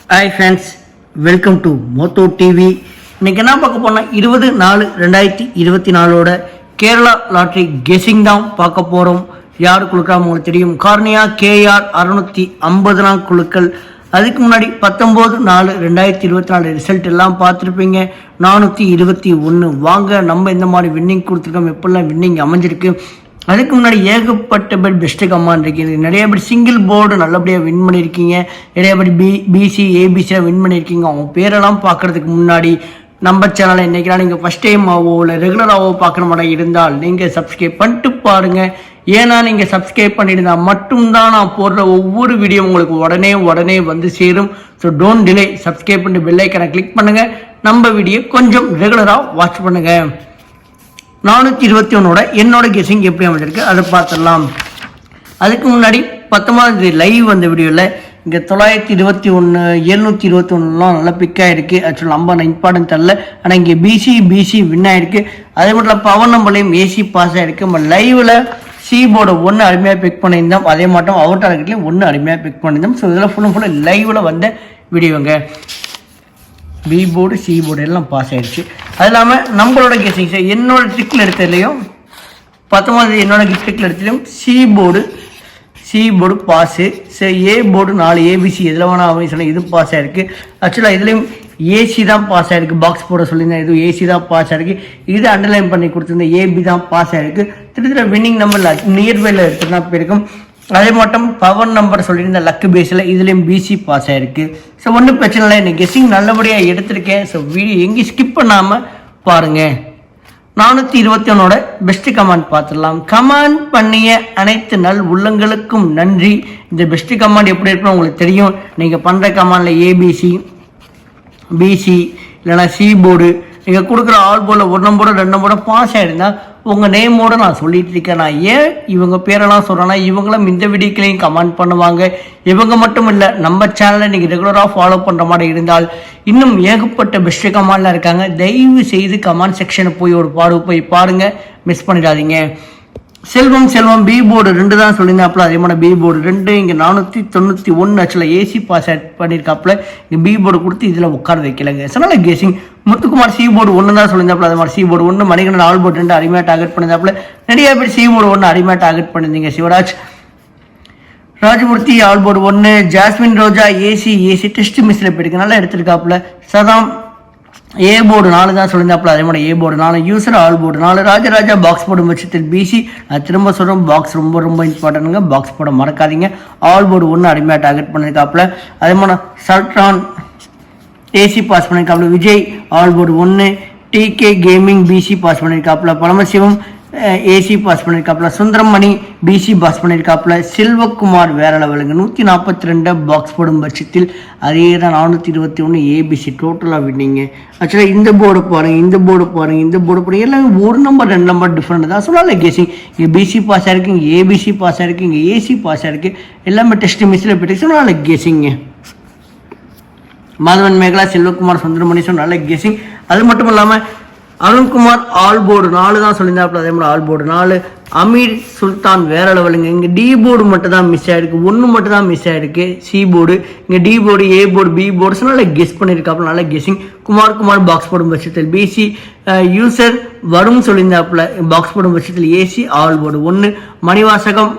Hi friends, welcome to moto TV. இன்னைக்கு என்ன பார்க்க போனால் 20/4/2024 கேரளா லாட்ரி கெஸிங் தான் பார்க்க போகிறோம். யார் குழுக்கள் உங்களுக்கு தெரியும். கார்னியா KR 650 குழுக்கள். அதுக்கு முன்னாடி 19/4/2024 ரிசல்ட் எல்லாம் பார்த்துருப்பீங்க. 421. வாங்க நம்ம இந்த மாதிரி வின்னிங் கொடுத்துருக்கோம், எப்படிலாம் வின்னிங் அமைஞ்சிருக்கு. அதுக்கு முன்னாடி ஏகப்பட்ட பேர் பெஸ்ட்டு கமாண்ட் இருக்குது. நிறைய பேர் சிங்கிள் போர்டு நல்லபடியாக வின் பண்ணியிருக்கீங்க. நிறைய பேர் BC ABCயாக வின் பண்ணியிருக்கீங்க. அவங்க பேரெல்லாம் பார்க்குறதுக்கு முன்னாடி நம்ம சேனலை இன்றைக்கெல்லாம் நீங்கள் ஃபஸ்ட் டைம் ஆவோ இல்லை ரெகுலராகவோ பார்க்குற மாதிரி இருந்தால் நீங்கள் சப்ஸ்கிரைப் பண்ணிட்டு பாருங்கள். ஏன்னா நீங்கள் சப்ஸ்கிரைப் பண்ணியிருந்தால் மட்டும்தான் நான் போடுற ஒவ்வொரு வீடியோ உங்களுக்கு உடனே வந்து சேரும். ஸோ டோன்ட் டிலே, சப்ஸ்கிரைப் பண்ணிட்டு பெல் ஐக்கனை கிளிக் பண்ணுங்கள். நம்ம வீடியோ கொஞ்சம் ரெகுலராக வாட்ச் பண்ணுங்கள். 421 என்னோட கெஸிங் எப்படி அமைஞ்சிருக்கு அதை பார்த்துடலாம். அதுக்கு முன்னாடி 19 லைவ் வந்த வீடியோவில் இங்கே 921 721 நல்லா பிக் ஆகிருக்கு. ஆக்சுவலாக நம்ம இம்பார்ட்டன்ட் தரல, ஆனால் இங்கே BC வின் ஆகிருக்கு. அதே மட்டும் பவர் நம்பர்லையும் AC பாஸ் ஆகிருக்கு. நம்ம லைவில் C போர்டு 1 அருமையாக பிக் பண்ணியிருந்தோம். அதே மட்டும் அவுட் டார்கெட்லேயும் 1 அருமையாக பிக் பண்ணியிருந்தோம். ஸோ இதெல்லாம் ஃபுல்லாக லைவில் வந்த வீடியோங்க. B போர்டு C போர்டு எல்லாம் பாஸ் ஆகிடுச்சு. அது இல்லாமல் நம்மளோட கெஸிங் என்னோட ட்ரிக்கில் எடுத்ததுலையும் 19 என்னோட ட்ரிக்கில் எடுத்ததுலையும் C போர்டு பாஸு. சரி, A போர்டு 4 ABC எதில் வேணா அப்படின்னு சொன்னால் இது பாஸ் ஆகிருக்கு. ஆக்சுவலாக இதுலேயும் AC தான் பாஸ் ஆகிருக்கு. பாக்ஸ் போட சொல்லியிருந்தேன், இது AC தான் பாஸ் ஆகிருக்கு. இது அண்டர்லைன் பண்ணி கொடுத்துருந்தேன், AB தான் பாஸ் ஆகிருக்கு. திருத்திர வின்னிங் நம்பர் நியர்பையில் எடுத்துனா போயிருக்கும். அதே மட்டும் பவர் நம்பர் சொல்லியிருந்த லக்கு பேஸில் இதுலேயும் BC பாஸ் ஆகிருக்கு. ஸோ ஒன்றும் பிரச்சனை இல்லை, எனக்கு கெஸிங் நல்லபடியாக எடுத்திருக்கேன். ஸோ வீடியோ எங்கேயும் ஸ்கிப் பண்ணாமல் பாருங்கள். 421 பெஸ்ட் கமாண்ட் பார்த்துடலாம். கமாண்ட் பண்ணிய அனைத்து நல் உள்ளங்களுக்கும் நன்றி. இந்த பெஸ்ட் கமாண்ட் எப்படி இருக்குன்னு உங்களுக்கு தெரியும். நீங்கள் பண்ணுற கமாண்டில் ABC BC இல்லைனா C போர்டு நீங்கள் கொடுக்குற ஆல் போர்டில் 1 நம்பரோட 2 நம்பரோட பாஸ் ஆகிடுந்தா உங்கள் நேமோடு நான் சொல்லிட்டு இருக்கேன். நான் ஏன் இவங்க பேரெல்லாம் சொல்கிறேன்னா இவங்களும் இந்த வீடியோக்களையும் கமெண்ட் பண்ணுவாங்க. இவங்க மட்டும் இல்லை, நம்ம சேனலை நீங்கள் ரெகுலராக ஃபாலோ பண்ணுற மாதிரி இருந்தால் இன்னும் ஏகப்பட்ட பெஸ்ட் கமெண்ட்லாம் இருக்காங்க. தயவு செய்து கமெண்ட் செக்ஷனை போய் போய் பாருங்கள், மிஸ் பண்ணிடாதீங்க. செல்வம் B போர்டு 2 தான் சொல்லியிருந்தாப்புல. அதே மாதிரி B போர்டு 2 இங்கே 491 ஆக்சுவலாக AC பாஸ் பண்ணியிருக்காப்புல. இங்கே B போர்டு கொடுத்து இதில் உட்கார வைக்கலைங்க. அதனால கெஸிங் முத்துக்குமார் C போர்டு 1 தான் சொல்லியிருந்தாப்புல. அதே மாதிரி C board 1 Manikandan all board 2 அருமையாக டார்கெட் பண்ணியிருந்தாப்புல. நிறைய பேர் C போர்டு 1 அருமையாக டார்கெட் பண்ணியிருந்தீங்க. Sivaraj Rajamoorthy all board 1, Jasmine Roja AC test மிஸ்ஸில் போயிருக்கு, நல்லா எடுத்திருக்காப்புல. சதாம் A போர்டு 4 தான் சொல்லியிருந்தாப்புல. அதே மாதிரி A board 4, user all board 4, Rajaraja box board பட்சத்தில் BC. நான் திரும்ப சொல்கிறேன், பாக்ஸ் ரொம்ப இம்பார்ட்டன்ட்டுங்க. பாக்ஸ் போட மறக்காதீங்க. ஆல் போர்டு 1 அருமையாக டார்கெட் பண்ணியிருக்காப்புல. அதே மாதிரி சல்ட்ரான் AC பாஸ் பண்ணியிருக்காப்புல. Vijay all board 1, TK gaming BC pass பண்ணியிருக்காப்புல. பரமசிவம் AC பாஸ் பண்ணியிருக்காப்புல. சுந்தரமணி BC பாஸ் பண்ணியிருக்காப்புல. செல்வகுமார் வேற லெவலுங்க 142 பாக்ஸ் போடும் பட்சத்தில். அதே தான் 421 ABC டோட்டலாக வின்னிங்க. ஆக்சுவலாக இந்த போர்டு பாருங்கள், இந்த போர்டு எல்லாமே 1 நம்பர் 2 நம்பர் டிஃப்ரெண்ட் தான். சொன்னால கெஸிங் இங்கே BC பாஸ் ஆகிருக்கு, இங்கே ABC பாஸ் ஆகிருக்கு, இங்கே AC பாஸ் ஆகிருக்கு. எல்லாமே டெஸ்ட் மிஸ்ஸில் போயிட்டு சொன்னால கெஸிங்க. மாதவன் மேகலா, செல்வகுமார், சுந்தரமணி சொன்னால கெஸிங். அது மட்டும் இல்லாமல் அருண்குமார் ஆல் போர்டு 4 தான் சொல்லியிருந்தாப்புல. அதே மாதிரி ஆல் போர்டு 4, அமீர் சுல்தான் வேற லெவலுங்க. இங்கே D போர்டு மட்டும் தான் மிஸ் ஆகிருக்கு, 1 மட்டும் தான் மிஸ் ஆகிருக்கு C போர்டு. இங்கே D board A board B board நல்லா கெஸ் பண்ணியிருக்காப்புல, நல்லா கெஸிங். குமார் பாக்ஸ் போடும் பட்சத்தில் BC, யூசர் வரும் சொல்லியிருந்தாப்புல. பாக்ஸ் போடும் பட்சத்தில் AC all board 1, Manivasagam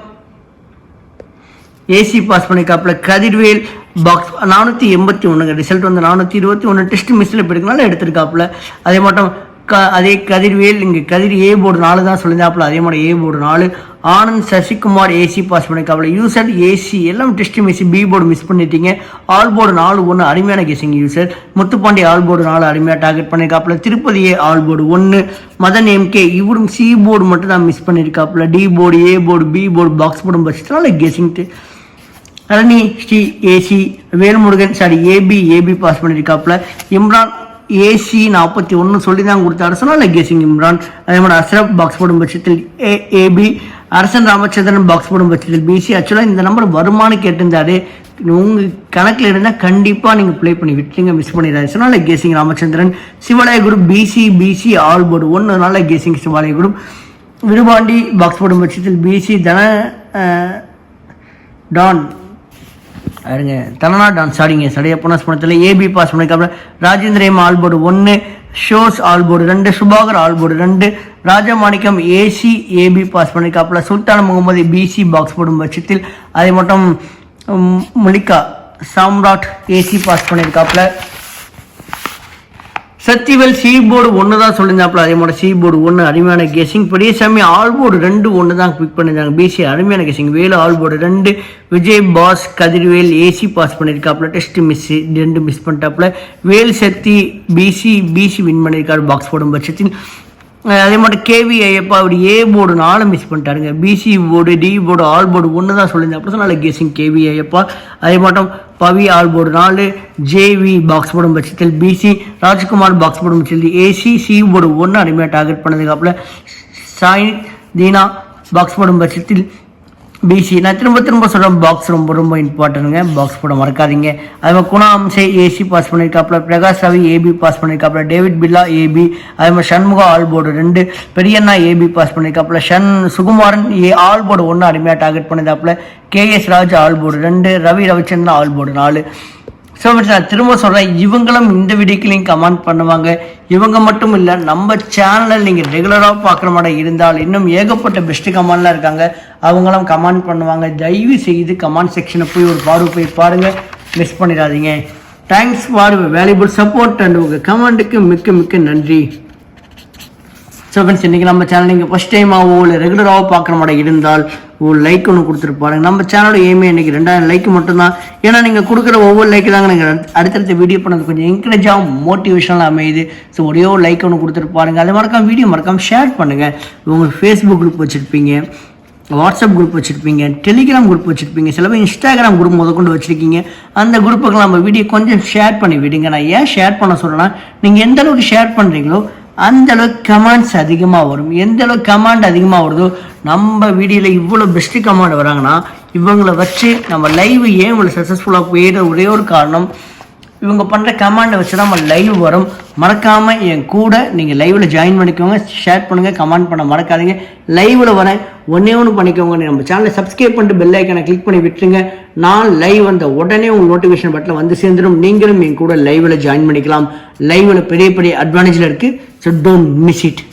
AC pass பண்ணியிருக்காப்புல. கதிர்வேல் பாக்ஸ் 481 ரிசல்ட் வந்து 421 டெஸ்ட் மிஸ்ஸில் போயிருக்கனால எடுத்திருக்காப்புல. அதே மட்டும் அதே கதிர்வேல் இங்கே கதிர் A போர்டு 4 தான் சொல்லியிருந்தாப்புல. அதே மாதிரி A board 4, Anand Sasikumar AC pass பண்ணியிருக்காப்புல. யூசர் AC எல்லாம் test miss. B board miss பண்ணிட்டீங்க. ஆல் போர்டு 4 1 அருமையான guessing user. Muthupandi all board 4 அருமையாக டார்கெட் பண்ணியிருக்காப்புல. Tirupati all board 1, Madan MK இவரும் C போர்டு மட்டும் தான் மிஸ் பண்ணியிருக்காப்புல. D board A board B board box போடும் பட்சத்தினால கெஸிங்ட்டு. Rani Sri AC, Velmurugan AB pass பண்ணியிருக்காப்புல. இம்ரான் AC 41 சொல்லி தான் கொடுத்தாரு, சொன்னால கெஸிங் இம்ரான். அதே மாதிரி அஸ்ரப் பாக்ஸ் போடும் பட்சத்தில் AB, அரசன் ராமச்சந்திரன் பாக்ஸ் போடும் பட்சத்தில் BC. ஆக்சுவலாக இந்த நம்பர் வருமானு கேட்டிருந்தாரு. உங்கள் கணக்கில் இருந்தால் கண்டிப்பாக நீங்கள் ப்ளே பண்ணி விட்டுருங்க, மிஸ் பண்ணிடாது. சொன்னால கெஸிங் ராமச்சந்திரன். சிவாலய குரூப் BC ஆல் போர்டு 1 நல்ல கெஸிங் சிவாலய குரூப். விருபாண்டி பாக்ஸ் போடும் பட்சத்தில் BC டான் பாருங்க தலனா டான்ஸ் ஆடிங்க சரியா போன பணத்தில் ஏபி பாஸ் பண்ணிருக்காப்புல. ராஜேந்திரன் ஆல் போர்டு 1, ஷோஸ் all board 2, Subhakar all board 2, Raja Manickam AC AB pass பண்ணிருக்காப்புல. சுல்தான் முகமது பிசி பாக்ஸ் போடும் பட்சத்தில் அதை மட்டும் முலிகா சாம்ராட் ஏசி பாஸ் பண்ணியிருக்காப்புல. சத்திவேல் சி போர்டு 1 தான் சொல்லியிருந்தாப்புல. அதே மாதிரி சி போர்டு 1 அருமையான கெஸிங். பெரியசாமி ஆல் போர்டு 2 1 தான் பிக் பண்ணியிருந்தாங்க. பிசி அருமையான guessing. Velu all board 2, Vijay pass Kathirvel AC pass பண்ணியிருக்காப்புல. டெஸ்ட் மிஸ் 2 மிஸ் பண்ணிட்டாப்புல. வேல் சக்தி பிசி வின் பண்ணியிருக்காரு பாக்ஸ் போடும் பட்சத்தில். அதே மாதிரி கேவி ஐயப்பா அவர் ஏ போர்டு 4 மிஸ் பண்ணிட்டாருங்க. BC board D board all board 1 தான் சொல்லியிருந்தாப்புல. நல்ல கெஸிங் கேவி ஐயப்பா. அதே மட்டும் Pavi all board 4, JV box போடும் பட்சத்தில் பிசி, ராஜ்குமார் பாக்ஸ் போடும் பட்சத்தில் ஏசி, சி போர்டு 1 அருமையாக டார்கெட் பண்ணதுக்காப்புல. சாய் தீனா பாக்ஸ் போடும் பட்சத்தில் பிசி. நான் திரும்ப சொல்கிறேன், பாக்ஸ் ரொம்ப இம்பார்ட்டன்ட்டுங்க. பாக்ஸ் போட மறக்காதீங்க. அதே மாதிரி குணா அம்சே ஏசி பாஸ் பண்ணியிருக்காப்புல. பிரகாஷ் ரவி ஏபி பாஸ் பண்ணியிருக்காப்புல. David Billa AB. அதே மாதிரி Shanmuga all board 2, Periyanna AB pass பண்ணியிருக்காப்புல. சுகுமாரன் ஆல் போர்டு 1 அருமையாக டார்கெட் பண்ணியிருக்காப்புல. KS Raj all board 2, Ravi Ravichandran all board 4. So நான் திரும்ப சொல்கிறேன், இவங்களும் இந்த வீடியோக்கிலையும் கமெண்ட் பண்ணுவாங்க. இவங்க மட்டும் இல்லை, நம்ம சேனலில் நீங்கள் ரெகுலராக பார்க்குற மாதிரி இருந்தால் இன்னும் ஏகப்பட்ட பெஸ்ட்டு கமெண்ட்லாம் இருக்காங்க. அவங்களும் கமெண்ட் பண்ணுவாங்க. தயவு செய்து கமெண்ட் செக்ஷனை போய் ஒரு போய் பாருங்கள், மிஸ் பண்ணிடாதீங்க. Thanks for valuable support and உங்கள் கமெண்ட்டுக்கு மிக்க நன்றி. ஸோ ஃப்ரெண்ட்ஸ், இன்றைக்கி நம்ம சேனல் நீங்கள் ஃபஸ்ட் டைமாகவோ இல்லை ரெகுலராகவோ பார்க்குற மாதிரி இருந்தால் ஒரு லைக் ஒன்று கொடுத்துருப்பாருங்க. நம்ம சேனலோட எய்மே இன்றைக்கி 2000 லைக் மட்டும்தான். ஏன்னா நீங்கள் கொடுக்குற ஒவ்வொரு லைக்கு தாங்க நீங்கள் அடுத்தடுத்த வீடியோ பண்ணது கொஞ்சம் என்கரேஜாகவும் மோட்டிவேஷனலாக அமையுது. ஸோ ஒரே ஒரு லைக் ஒன்று கொடுத்துருப்பாருங்க. அதை மறக்காமல் ஷேர் பண்ணுங்கள். உங்களுக்கு ஃபேஸ்புக் குரூப் வச்சுருப்பீங்க, வாட்ஸ்அப் குரூப் வச்சுருப்பீங்க, டெலிகிராம் குரூப் வச்சுருப்பீங்க, சில பேர் இன்ஸ்டாகிராம் குரூப் கொண்டு வச்சுருக்கீங்க. அந்த குரூப்புக்கு நம்ம வீடியோ கொஞ்சம் ஷேர் பண்ணி விடுங்க. நான் ஏன் ஷேர் பண்ண சொல்கிறேன்னா, நீங்கள் எந்த அளவுக்கு ஷேர் பண்ணுறீங்களோ அந்த அளவுக்கு கமெண்ட்ஸ் அதிகமாக வரும். எந்த அளவுக்கு கமெண்ட் அதிகமாக வருதோ, நம்ம வீடியோவில் இவ்வளோ பெஸ்ட்டு கமெண்ட் வராங்கன்னா இவங்களை வச்சு நம்ம லைவ் ஏன் இவ்வளோ சக்ஸஸ்ஃபுல்லாக போயிடுற ஒரே ஒரு காரணம், இவங்க பண்ணுற கமெண்டை வச்சு தான் நம்ம லைவ் வரும். மறக்காமல் என் கூட நீங்கள் லைவில் ஜாயின் பண்ணிக்கோங்க, ஷேர் பண்ணுங்கள், கமெண்ட் பண்ண மறக்காதீங்க. லைவில் வரேன், ஒன்று பண்ணிக்கோங்க. நம்ம சேனலை சப்ஸ்கிரைப் பண்ணிட்டு பெல் ஐக்கனை கிளிக் பண்ணி விட்டுருங்க. நான் லைவ் வந்த உடனே உங்கள் நோட்டிஃபிகேஷன் பட்டில் வந்து சேர்ந்துடும். நீங்களும் என் கூட லைவில் ஜாயின் பண்ணிக்கலாம். லைவில் பெரிய அட்வான்டேஜில் இருக்குது. So don't miss it.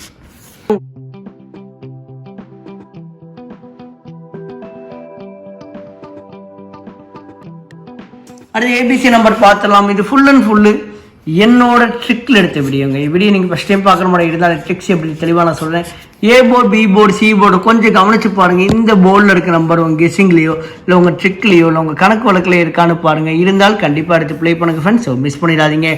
அடுத்து ஏபிசி நம்பர் பார்த்துடலாம். இது ஃபுல் அண்ட் ஃபுல்லு என்னோட ட்ரிக்கில் எடுத்த வீடியோங்க. வீடியோ நீங்கள் ஃபஸ்ட் டைம் பார்க்குற மாதிரி இருந்தால் ட்ரிக்ஸ் எப்படி தெளிவாக நான் சொல்கிறேன். A board, B board, C board கொஞ்சம் கவனித்து பாருங்கள். இந்த போர்டில் இருக்க நம்பர் உங்கள் கெஸ்ஸிங்லேயோ இல்லை உங்கள் ட்ரிக்லேயோ இல்லை உங்கள் கணக்கு வழக்கில் இருக்கான்னு பாருங்கள். இருந்தால் கண்டிப்பாக எடுத்து ப்ளே பண்ணுங்கள் ஃப்ரெண்ட்ஸ். ஸோ மிஸ் பண்ணிடாதீங்க.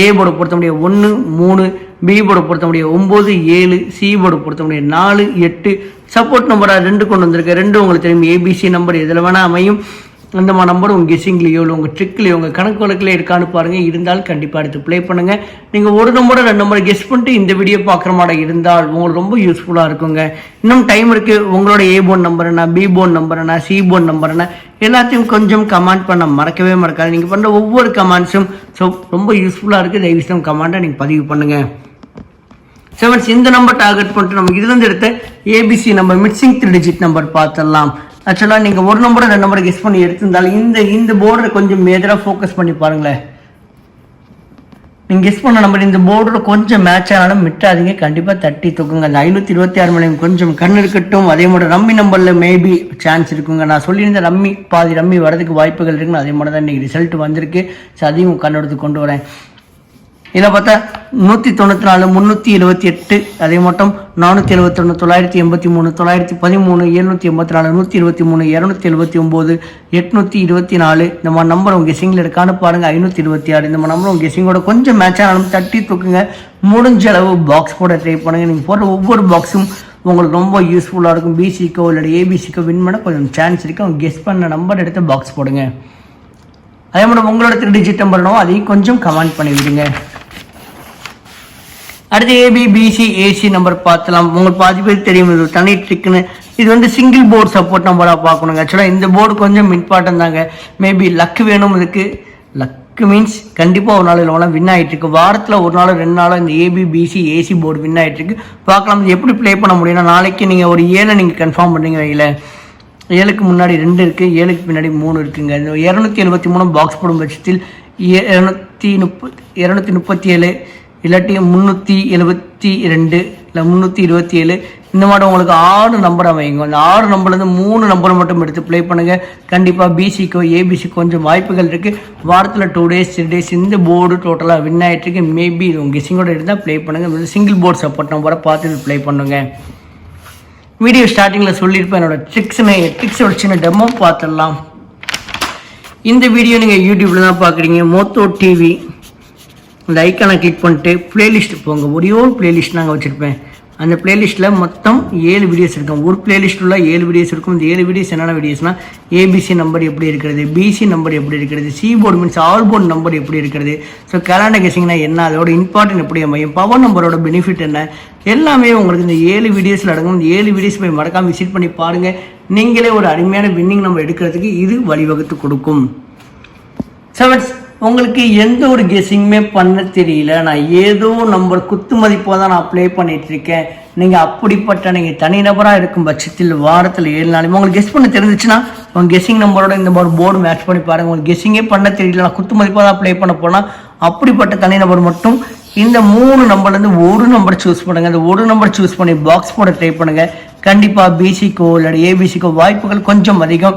ஏ போர்டை பொறுத்த முடியும் 1, 3, பி போர்டை பொறுத்த முடியும் 9, 7, சி போர்டை பொறுத்த முடியும் 4, 8. சப்போர்ட் நம்பராக 2 கொண்டு வந்திருக்கு. 2 உங்களுக்கு தெரியும். ஏபிசி நம்பர் எதில் வேணால் அமையும். அந்த நம்பர் உங்கள் கெஸ்ஸிங்லேயோ இல்லை உங்கள் ட்ரிக்லேயோ உங்கள் கணக்கு வழக்கில் இருக்கான்னு பாருங்கள். இருந்தால் கண்டிப்பாக எடுத்து ப்ளே பண்ணுங்கள். நீங்கள் ஒரு நம்பரை 2 நம்பரை கெஸ் பண்ணிட்டு இந்த வீடியோ பார்க்குற மாதிரி இருந்தால் உங்களுக்கு ரொம்ப யூஸ்ஃபுல்லாக இருக்குங்க. இன்னும் டைம் இருக்குது. உங்களோட ஏ போர்டு நம்பர் என்ன, பி போர்டு நம்பர் என்ன, சி போர்டு நம்பர் என்ன, எல்லாத்தையும் கொஞ்சம் கமெண்ட் பண்ண மறக்கவே மறக்காது. நீங்கள் பண்ணுற ஒவ்வொரு கமெண்ட்ஸும் ஸோ ரொம்ப யூஸ்ஃபுல்லாக இருக்குது. தயவுசெய்து கமெண்ட்டை நீங்கள் பதிவு பண்ணுங்கள். 7 இந்த நம்பர் டார்கெட் பண்ணிட்டு நம்ம இதுலேருந்து எடுத்த ABC number mixing 3 digit number பார்த்துடலாம். ஆக்சுவலாக நீங்கள் ஒரு நம்பரை 2 நம்பரை கெஸ் பண்ணி எடுத்திருந்தாலும் இந்த போர்டரை கொஞ்சம் மேஜராக ஃபோக்கஸ் பண்ணி பாருங்களேன். நீங்கள் கெஸ் பண்ண நம்பர் இந்த போர்டோட கொஞ்சம் மேட்ச் ஆனாலும் விட்டாதீங்க. கண்டிப்பாக தட்டி தூக்குங்க. அந்த 526 மணி கொஞ்சம் கண் இருக்கட்டும். அதே மாதிரி ரம்மி நம்பரில் மேபி சான்ஸ் இருக்குங்க. நான் சொல்லியிருந்த பாதி ரம்மி வரதுக்கு வாய்ப்புகள் இருக்குன்னு அதே மாதிரி தான் இன்றைக்கி ரிசல்ட் வந்திருக்கு. ஸோ அதையும் கண்ணெடுத்து கொண்டு வரேன். இதில் பார்த்தா 194, 378, அதே மட்டும் 471, 983, 913, 784, 123, 279, 824. இந்த மாதிரி நம்பர் உங்கள் கெஸிங்கில் இருக்கான்னு பாருங்கள். 526 இந்த மாதிரி நம்பர் உங்கள் கெஸிங்கோட கொஞ்சம் மேட்ச் ஆனாலும் தட்டி தூக்குங்க. முடிஞ்ச அளவு பாக்ஸ் போட ட்ரை பண்ணுங்கள். நீங்கள் போடுற ஒவ்வொரு பாக்ஸும் உங்களுக்கு ரொம்ப யூஸ்ஃபுல்லாக இருக்கும். பிசிக்கோ இல்லை ஏபிசிக்கோ வின் பண்ண கொஞ்சம் சான்ஸ் இருக்குது. அவங்க கெஸ் பண்ண நம்பர் எடுத்து பாக்ஸ் போடுங்க. அதே மாதிரி உங்களோட 3 டிஜிட் நம்பர்னோ அதையும் கொஞ்சம் கமெண்ட் பண்ணி விடுங்க. அடுத்து ஏபி, பிசி, ஏசி நம்பர் பார்த்துலாம். உங்களுக்கு பாதி பேர் தெரியும் இது தனி ட்ரிக்குன்னு. இது வந்து சிங்கிள் போர்டு சப்போர்ட் நம்பராக பார்க்கணுங்க. ஆக்சுவலாக இந்த போர்டு கொஞ்சம் இம்பார்ட்டன் தாங்க. மேபி லக்கு வேணும். இதுக்கு லக்கு மீன்ஸ் கண்டிப்பாக ஒரு நாள் இல்லை வின் ஆகிட்டுருக்கு. வாரத்தில் ஒரு நாள் 2 நாள் இந்த AB, BC, AC board win ஆகிட்டுருக்கு. பார்க்கலாம் இது எப்படி ப்ளே பண்ண முடியும்னா, நாளைக்கு நீங்கள் ஒரு 7 நீங்கள் கன்ஃபார்ம் பண்ணுறீங்க வைங்கள. 7க்கு முன்னாடி 2 இருக்குது, 7க்கு பின்னாடி 3 இருக்குங்க. இந்த 273 பாக்ஸ் போடும் பட்சத்தில் 237 இல்லாட்டி 372 இல்லை 327 இந்த மாதிரி உங்களுக்கு 6 நம்பர் அமைங்க. அந்த 6 நம்பர்லேருந்து 3 நம்பரை மட்டும் எடுத்து ப்ளே பண்ணுங்கள். கண்டிப்பாக பிசிக்கோ ஏபிசிக்கோ கொஞ்சம் வாய்ப்புகள் இருக்குது. வாரத்தில் 2 டேஸ் 3 டேஸ் இந்த போர்டு டோட்டலாக வின் ஆகிட்டுருக்கு. மேபி இது உங்கள் கெஸ்ஸிங்கோட எடுத்தால் ப்ளே பண்ணுங்கள். சிங்கிள் போர்டு சப்போர்ட் நம்பரை பார்த்து ப்ளே பண்ணுங்க. வீடியோ ஸ்டார்டிங்கில் சொல்லியிருப்பேன் என்னோட ட்ரிக்ஸோட சின்ன டெமோ பார்த்துடலாம். இந்த வீடியோ நீங்கள் யூடியூப்பில் தான் பார்க்குறீங்க. மோத்தோ டிவி அந்த ஐக்கானை கிளிக் பண்ணிட்டு ப்ளேலிஸ்ட் போங்க. ஒரே ஒரு ப்ளேலிஸ்ட் நாங்கள் வச்சுருப்பேன். அந்த ப்ளேலிஸ்ட்டில் மொத்தம் 7 வீடியோஸ் இருக்கும். ஒரு ப்ளேலிஸ்ட்டில் 7 வீடியோஸ் இருக்கும். இந்த 7 வீடியோஸ் என்னென்ன வீடியோஸ்னால் ஏபிசி நம்பர் எப்படி இருக்கிறது, பிசி நம்பர் எப்படி இருக்கிறது, C board means all board number எப்படி இருக்கிறது, ஸோ கேலண்டர் கெஸிங்னா என்ன, அதோட இம்பார்ட்டன்ட் எப்படி அமையும், பவர் நம்பரோட பெனிஃபிட் என்ன, எல்லாமே உங்களுக்கு இந்த 7 வீடியோஸில் அடங்கும். இந்த 7 வீடியோஸ் போய் மறக்காமல் விசிட் பண்ணி பாருங்கள். நீங்களே ஒரு அருமையான வின்னிங் நம்பர் எடுக்கிறதுக்கு இது வழிவகுத்து கொடுக்கும். செவன்ஸ், உங்களுக்கு எந்த ஒரு கெஸ்ஸிங்குமே பண்ண தெரியல, நான் ஏதோ நம்பர் குத்து மதிப்பாக தான் நான் ப்ளே பண்ணிகிட்ருக்கேன், நீங்கள் அப்படிப்பட்ட நீங்கள் தனிநபராக இருக்கும் பட்சத்தில் வாரத்தில் 7 நாளுமே உங்களுக்கு கெஸ் பண்ண தெரிஞ்சிச்சுன்னா உங்கள் கெஸ்ஸிங் நம்பரோட இந்த மாதிரி போர்டு மேட்ச் பண்ணி பாருங்கள். உங்களுக்கு கெஸ்ஸிங்கே பண்ண தெரியல, நான் குத்து மதிப்பாக தான் ப்ளே பண்ண போனால் அப்படிப்பட்ட தனிநபர் மட்டும் இந்த 3 நம்பர்லேருந்து ஒரு நம்பர் சூஸ் பண்ணுங்கள். அந்த ஒரு நம்பர் சூஸ் பண்ணி பாக்ஸ் போட ட்ரை பண்ணுங்கள். கண்டிப்பாக பிசிக்கோ இல்லாட்டி ஏபிசிக்கோ வாய்ப்புகள் கொஞ்சம் அதிகம்.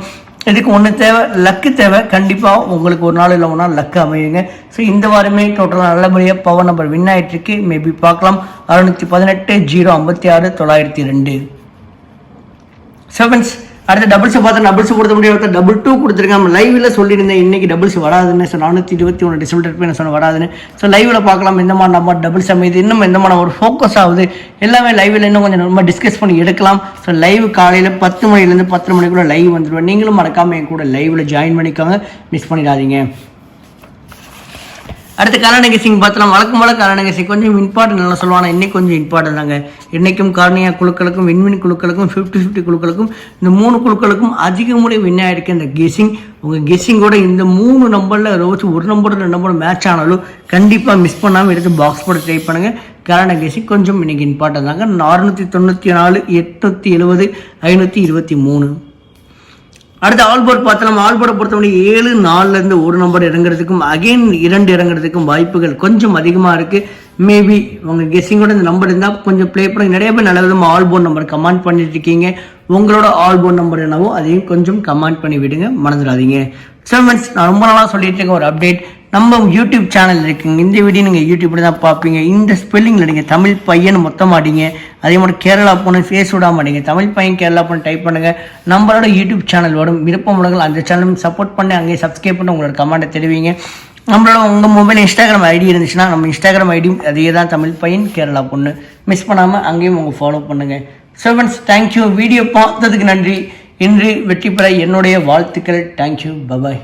இதுக்கு ஒன்று தேவை, லக்கு தேவை. கண்டிப்பாக உங்களுக்கு ஒரு நாள் இல்லை 1 நாள் லக்கு அமையுங்க. ஸோ இந்த வாரமே டோட்டலாக நல்லபடியாக பவர் நம்பர் வின் ஆகிட்டுருக்கு. மேபி பார்க்கலாம். 618 056 902. செவன்ஸ், அடுத்த டபுள்ஸை பார்த்து டபுள்ஸ் கொடுத்த முடியாது, டபுள் 2 கொடுத்துருக்காங்க. லைவில் சொல்லியிருந்தேன் இன்றைக்கி டபுள்ஸ் வராதுன்னு. ஸோ 421 டிசம்பர் போய் நான் சொன்ன வராதுன்னு. ஸோ லைவில் பார்க்கலாம் எந்த மாதிரி நம்பர் டபுள்ஸ் அமையுது, இன்னும் எந்த மாதிரி ஒரு ஃபோக்கஸ் ஆகுது, எல்லாமே லைவில் இன்னும் கொஞ்சம் ரொம்ப டிஸ்கஸ் பண்ணி எடுக்கலாம். ஸோ லைவ் காலையில் 10 மணிலேருந்து 10 மணிக்குள்ள லைவ் வந்துடுவேன். நீங்களும் மறக்காமல் என் கூட லைவில் ஜாயின் பண்ணிக்கோங்க, மிஸ் பண்ணிடாதீங்க. அடுத்து காரண கெஸிங் பார்த்தலாம். வழக்கம் போல காரண கெஸிங் கொஞ்சம் இம்பார்ட்டன் நல்லா சொல்லுவாங்க. இன்னைக்கு கொஞ்சம் இம்பார்ட்டன் தாங்க. இன்றைக்கும் காரணியா குழுக்களுக்கும் விண்மின் குழுக்களுக்கும் 50-50 குழுக்களுக்கும் இந்த 3 குழுக்களுக்கும் அதிக முறை வின் ஆகிருக்கு இந்த கெஸிங். உங்கள் கெஸிங்கோட இந்த 3 நம்பரில் ரோச்சு ஒரு நம்பர் 2 நம்பர் மேட்ச் ஆனாலும் கண்டிப்பாக மிஸ் பண்ணாமல் எடுத்து பாக்ஸ் போட ட்ரை பண்ணுங்கள். காரண கெஸிங் கொஞ்சம் இன்னைக்கு இம்பார்ட்டன் தாங்க. 494 870 523. அடுத்த ஆல்போர்ட் பார்த்தலாம். ஆல்போர்டை பொறுத்தவரை 7 4லேருந்து ஒரு நம்பர் இறங்குறதுக்கும் அகெயின் 2 இறங்குறதுக்கும் வாய்ப்புகள் கொஞ்சம் அதிகமாக இருக்குது. மேபி உங்கள் கெஸ்ஸிங்கோட இந்த நம்பர் இருந்தால் கொஞ்சம் ப்ளே பண்ணி நிறைய பேர் நல்ல விதமாக ஆல்போர்ட் நம்பர் கமெண்ட் பண்ணிட்டு இருக்கீங்க. உங்களோட ஆல்போர்ட் நம்பர் என்னவோ அதையும் கொஞ்சம் கமெண்ட் பண்ணி விடுங்க, மறந்துடாதீங்க. செவன்ஸ், நான் ரொம்ப நாளாக சொல்லிட்டு இருக்கேன் ஒரு அப்டேட். நம்ம யூடியூப் சேனல் இருக்குங்க. இந்த வீடியோ நீங்கள் யூடியூப்பில் தான் பார்ப்பீங்க. இந்த ஸ்பெல்லிங்கில் நீங்கள் தமிழ் பையன் மொத்தமாக அடிங்க. அதே மாதிரி கேரளா பொண்ணு ஃபேஸ் விடாம அடிங்க. தமிழ் பையன் கேரளா பொண்ணு டைப் பண்ணுங்கள். நம்மளோட யூடியூப் சேனல் வரும். விருப்பம் உள்ளவர்கள் அந்த சேனலும் சப்போர்ட் பண்ணி அங்கேயே சப்ஸ்கிரைப் பண்ணி உங்களோட கமெண்ட்டை தெரிவிங்க. நம்மளோட உங்கள் மொபைல் இன்ஸ்டாகிராம் ஐடி இருந்துச்சுன்னா நம்ம இன்ஸ்டாகிராம் ஐடியும் அதே தான், தமிழ் பையன் கேரளா பொண்ணு. மிஸ் பண்ணாமல் அங்கேயும் உங்கள் ஃபாலோ பண்ணுங்கள். So friends, thank you. வீடியோ பார்த்ததுக்கு நன்றி. இன்று வெற்றி பெற என்னுடைய வாழ்த்துக்கள். தேங்க்யூ. பபாய்.